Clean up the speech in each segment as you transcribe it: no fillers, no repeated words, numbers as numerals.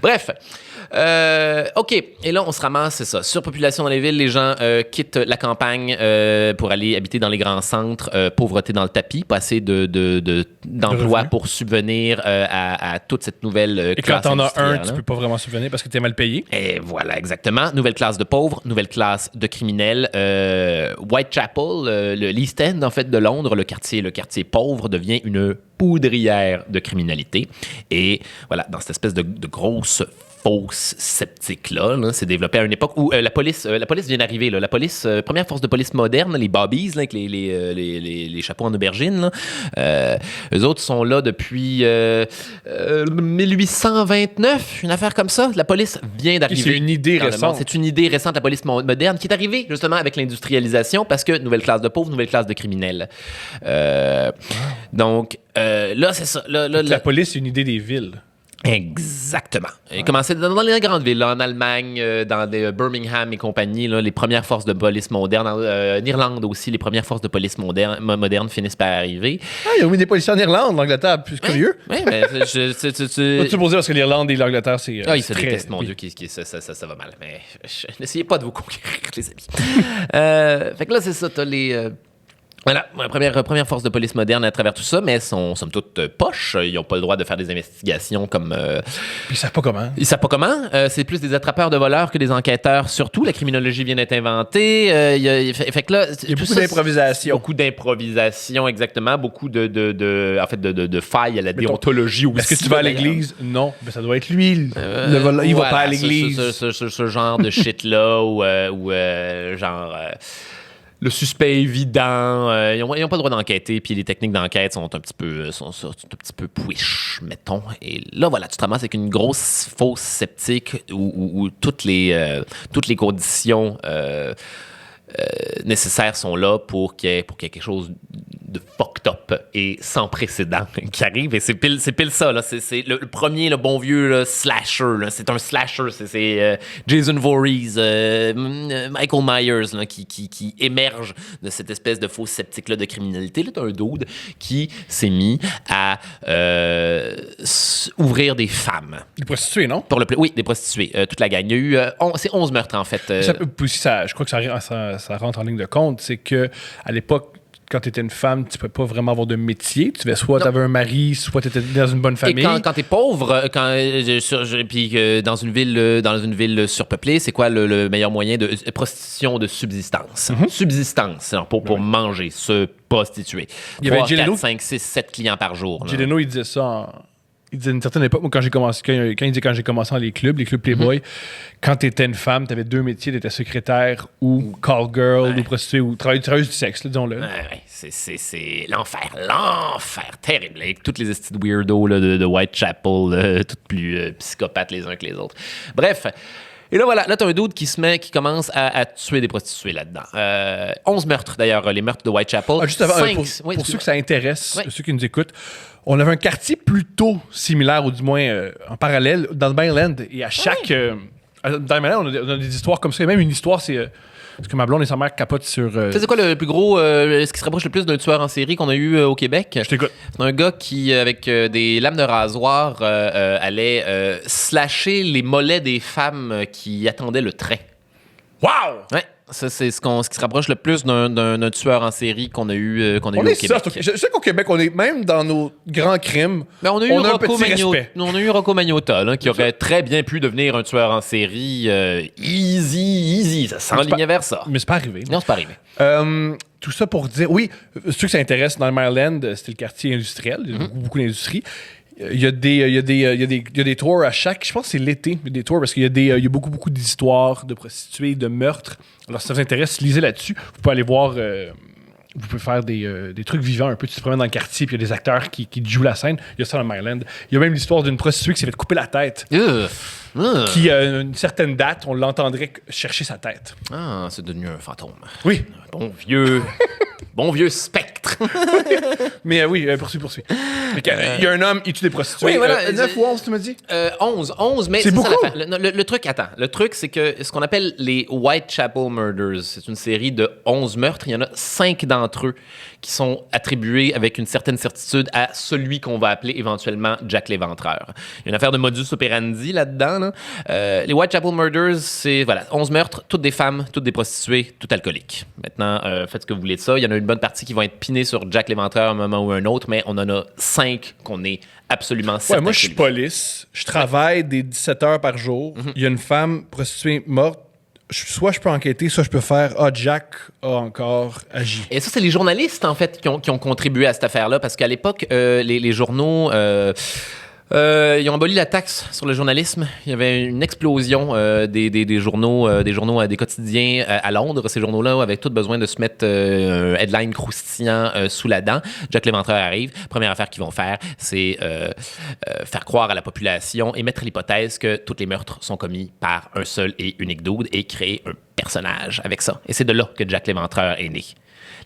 Bref, OK. Et là, on se ramasse, c'est ça. Surpopulation dans les villes, les gens quittent la campagne pour aller habiter dans les grands centres. Pauvreté dans le tapis, pas assez d'emplois pour subvenir à toute cette nouvelle Et classe quand t'en as un, industrielle, tu peux pas vraiment subvenir parce que t'es mal payé. Et voilà, exactement. Nouvelle classe de pauvres, nouvelle classe de criminels. Whitechapel, l'East End, en fait, de Londres, le quartier pauvre, devient une poudrière de criminalité. Et voilà, dans cette espèce de grosse fausse sceptique-là, c'est développé à une époque où la police vient d'arriver. La police, première force de police moderne, les bobbies, là, avec les chapeaux en aubergine, eux autres sont là depuis 1829, une affaire comme ça. La police vient d'arriver. C'est une idée récente. C'est une idée récente, la police moderne, qui est arrivée justement avec l'industrialisation parce que nouvelle classe de pauvres, nouvelle classe de criminels. Donc, là, c'est ça. La police, c'est une idée des villes. Exactement. Il commençait dans les grandes villes, là, en Allemagne, dans Birmingham et compagnie, là, les premières forces de police modernes. En Irlande aussi, les premières forces de police modernes finissent par arriver. Ah, ils ont mis des policiers en Irlande, l'Angleterre, plus curieux. Oui, mais Tu supposé parce que l'Irlande et l'Angleterre, c'est. ils se détestent, mon Dieu, ça va mal. Mais n'essayez pas de vous conquérir, les amis. Fait que là, c'est ça, t'as les. Voilà, première force de police moderne à travers tout ça, mais sont somme toute poches. Ils n'ont pas le droit de faire des investigations comme... Puis ils savent pas comment. Ils savent pas comment. C'est plus des attrapeurs de voleurs que des enquêteurs, surtout. La criminologie vient d'être inventée. Fait que là... Il y a beaucoup d'improvisation. Beaucoup d'improvisation, exactement. Beaucoup de failles à la déontologie aussi. Est-ce que tu vas à l'église? Non. Ben, ça doit être lui. Il va pas à l'église. Ce genre de shit-là, ou genre... le suspect évident, ils n'ont pas le droit d'enquêter, puis les techniques d'enquête sont un petit peu push, mettons. Et là, voilà, tu te ramasses avec une grosse fausse sceptique où toutes les conditions nécessaires sont là pour qu'il y ait quelque chose de fucked up et sans précédent qui arrive. Et c'est pile ça, là. C'est le premier, le bon vieux là, slasher. Là. C'est un slasher. C'est Jason Voorhees, Michael Myers là, qui émerge de cette espèce de faux sceptique-là de criminalité. Là, t'as un dude qui s'est mis à ouvrir des femmes. Des prostituées, non? Oui, des prostituées. Toute la gang. Il y a eu... c'est 11 meurtres, en fait. Je crois que ça rentre en ligne de compte. C'est que à l'époque, quand tu étais une femme, tu ne pouvais pas vraiment avoir de métier. Tu avais un mari, soit tu étais dans une bonne famille. Et quand tu es pauvre, puis dans une ville surpeuplée, c'est quoi le meilleur moyen de prostitution de subsistance? Mm-hmm. Subsistance, alors pour manger, se prostituer. Il y avait 3, Jay 4, Leno. 5, 6, 7 clients par jour. Jay Leno, il disait ça il disait à une certaine époque, moi, quand j'ai commencé dans les clubs Playboy, quand t'étais une femme, t'avais deux métiers, t'étais secrétaire ou call girl ou prostituée ou travailleuse du sexe, là, disons-le. Ouais, c'est l'enfer, terrible, avec toutes les estis de weirdo là, de Whitechapel, toutes plus psychopathes les uns que les autres. Bref. Et là, voilà, là, t'as un dude qui commence à tuer des prostituées là-dedans. 11 meurtres, d'ailleurs, les meurtres de Whitechapel. Juste avant, pour ceux que ça intéresse, ceux qui nous écoutent, on avait un quartier plutôt similaire, ou du moins en parallèle, dans le Maryland. Et à chaque... dans le Maryland, on a des histoires comme ça. Et même une histoire, c'est... parce que ma blonde et sa mère capotent sur... C'est quoi le plus gros... ce qui se rapproche le plus d'un tueur en série qu'on a eu au Québec? Je t'écoute. C'est un gars qui, avec des lames de rasoir, allait slasher les mollets des femmes qui attendaient le train. Wow! Ouais. Ça, c'est ce qui se rapproche le plus d'un tueur en série qu'on a eu au Québec. Je sais qu'au Québec, on est même dans nos grands crimes. Mais on a eu Rocco Magnotta, là, qui aurait très bien pu devenir un tueur en série easy. Ça s'enlignait vers ça. Mais c'est pas arrivé. Non, c'est pas arrivé. Tout ça pour dire, oui, ceux que ça intéresse dans le Maryland, c'était le quartier industriel. Il y a beaucoup d'industrie. Il y a des tours à chaque... Je pense que c'est l'été, des tours, parce qu'il y a beaucoup d'histoires de prostituées, de meurtres. Alors, si ça vous intéresse, lisez là-dessus. Vous pouvez aller voir... vous pouvez faire des trucs vivants un peu. Tu te promènes dans le quartier, puis il y a des acteurs qui jouent la scène. Il y a ça dans Maryland. Il y a même l'histoire d'une prostituée qui s'est fait couper la tête. Qui, à une certaine date, on l'entendrait chercher sa tête. Ah, c'est devenu un fantôme. Oui. Bon vieux spectre. meurtres. Mais oui, poursuis. Il y a un homme, il tue des prostituées. Oui, voilà. 9 ou 11, tu m'as dit? 11, mais c'est beaucoup. Ça, le truc, attends. Le truc, c'est que ce qu'on appelle les Whitechapel Murders, c'est une série de 11 meurtres. Il y en a 5 d'entre eux qui sont attribués avec une certaine certitude à celui qu'on va appeler éventuellement Jack l'Éventreur. Il y a une affaire de modus operandi là-dedans. Là. Les Whitechapel Murders, c'est 11 meurtres, toutes des femmes, toutes des prostituées, toutes alcooliques. Maintenant, faites ce que vous voulez de ça. Il y en a une bonne partie qui vont être pinés sur Jack l'Éventreur à un moment ou un autre, mais on en a 5 qu'on est absolument certain. Ouais, moi, je suis police. Je travaille des 17 heures par jour. Il y a une femme prostituée morte. Soit je peux enquêter, soit je peux faire « Ah, Jack a encore agi ». Et ça, c'est les journalistes, en fait, qui ont contribué à cette affaire-là, parce qu'à l'époque, les journaux... ils ont aboli la taxe sur le journalisme. Il y avait une explosion des journaux, des quotidiens à Londres. Ces journaux-là avaient tous besoin de se mettre un headline croustillant sous la dent. Jack l'Éventreur arrive. Première affaire qu'ils vont faire, c'est faire croire à la population et mettre l'hypothèse que tous les meurtres sont commis par un seul et unique dude et créer un personnage avec ça. Et c'est de là que Jack l'Éventreur est né.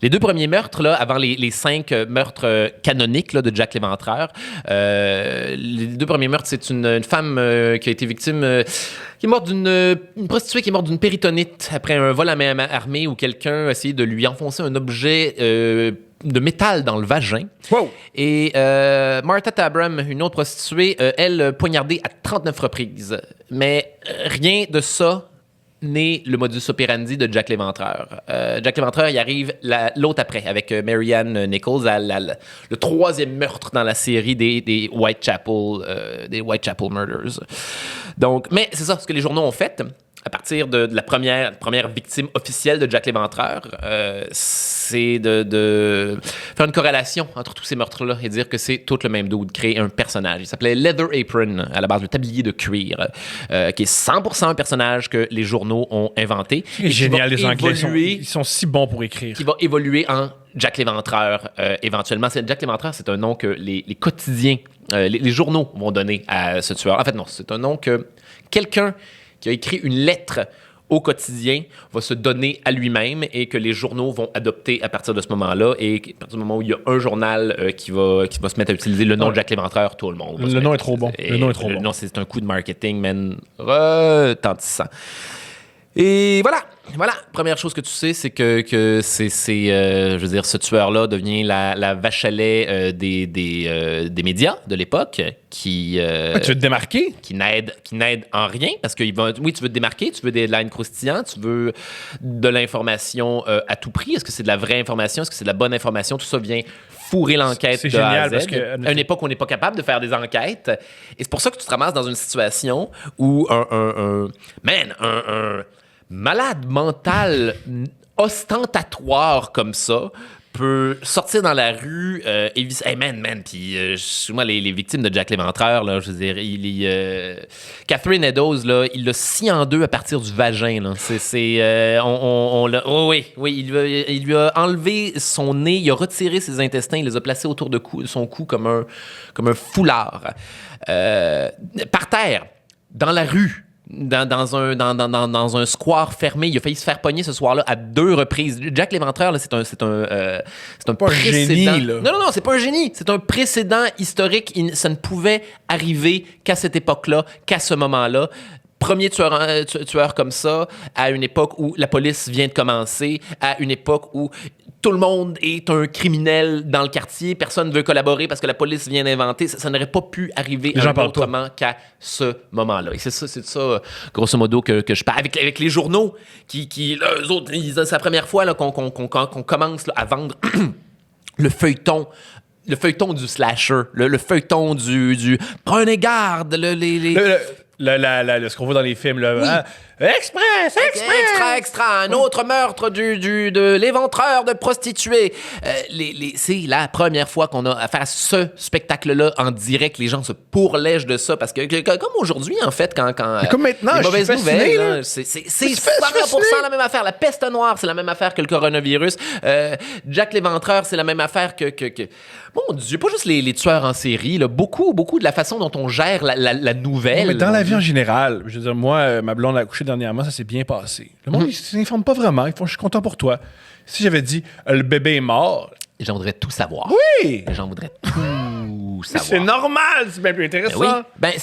Les 2 premiers meurtres, là, avant les 5 meurtres canoniques là, de Jack l'Éventreur, les 2 premiers meurtres, c'est une femme qui a été victime, qui est morte une prostituée qui est morte d'une péritonite après un vol à main armée où quelqu'un a essayé de lui enfoncer un objet de métal dans le vagin. Wow. Et Martha Tabram, une autre prostituée, elle, poignardée à 39 reprises. Mais rien de ça n'est le modus operandi de Jack l'Éventreur. Jack l'Éventreur, il arrive l'autre après, avec Marianne Nichols, le 3e meurtre dans la série des Whitechapel Murders. Donc, mais c'est ça, ce que les journaux ont fait. À partir de la première victime officielle de Jack l'Éventreur, c'est de faire une corrélation entre tous ces meurtres-là et dire que c'est tout le même dude, créer un personnage. Il s'appelait Leather Apron, à la base, le tablier de cuir, qui est 100% un personnage que les journaux ont inventé. C'est génial, les Anglais. Ils sont si bons pour écrire. Qui va évoluer en Jack l'Éventreur, éventuellement. Jack l'Éventreur, c'est un nom que les quotidiens, les journaux vont donner à ce tueur. En fait, non, c'est un nom que quelqu'un qui a écrit une lettre au quotidien va se donner à lui-même et que les journaux vont adopter à partir de ce moment-là. Et à partir du moment où il y a un journal qui va se mettre à utiliser le nom de Jack l'Éventreur, tout le monde. Le nom est trop bon. Le nom est trop bon. Non, c'est un coup de marketing, man, retentissant. Et voilà. Première chose que tu sais, c'est que je veux dire, ce tueur-là devient la vache à lait des médias de l'époque qui... tu veux te démarquer? Qui n'aide en rien parce que oui, tu veux te démarquer, tu veux des headlines croustillants, tu veux de l'information à tout prix. Est-ce que c'est de la vraie information? Est-ce que c'est de la bonne information? Tout ça vient fourrer l'enquête c'est de génial A à Z. parce que, à une époque où on n'est pas capable de faire des enquêtes. Et c'est pour ça que tu te ramasses dans une situation où un malade mental ostentatoire comme ça peut sortir dans la rue et hey man, puis moi les victimes de Jack l'Éventreur là, je veux dire, Catherine Eddowes là, il l'a scié en deux à partir du vagin là. On l'a, oui, il lui a enlevé son nez, il a retiré ses intestins, il les a placés autour de son cou comme un foulard par terre dans la rue. Dans un square fermé. Il a failli se faire pogner ce soir-là à 2 reprises. Jack l'Éventreur, là, c'est un pas précédent. Un génie, là. Non, c'est pas un génie. C'est un précédent historique. Ça ne pouvait arriver qu'à cette époque-là, qu'à ce moment-là. Premier tueur comme ça, à une époque où la police vient de commencer, à une époque où tout le monde est un criminel dans le quartier, personne ne veut collaborer parce que la police vient d'inventer. Ça n'aurait pas pu arriver autrement qu'à ce moment-là. Et c'est ça, grosso modo, que je parle. Avec les journaux, qui là, eux autres, c'est la première fois là, qu'on commence là, à vendre le feuilleton du slasher, le feuilleton du prenez garde, ce qu'on voit dans les films, là. Oui. Hein? Extra. Un autre meurtre de l'éventreur de prostituées. C'est la première fois qu'on a affaire à ce spectacle-là en direct. Les gens se pourlègent de ça parce que comme aujourd'hui, en fait, quand comme maintenant, les mauvaises nouvelles, là, c'est 100% la même affaire. La peste noire, c'est la même affaire que le coronavirus. Jack l'Éventreur, c'est la même affaire que... Mon Dieu, pas juste les tueurs en série, là, beaucoup de la façon dont on gère la nouvelle. Mais dans la vie en général, je veux dire, moi, ma blonde a accouché dernièrement, ça s'est bien passé. Le monde, il s'informe pas vraiment. Ils font, je suis content pour toi. Si j'avais dit, le bébé est mort, Les gens voudraient tout savoir. Oui! Les gens voudraient tout savoir. C'est normal, c'est bien plus Ben intéressant. oui. Ben,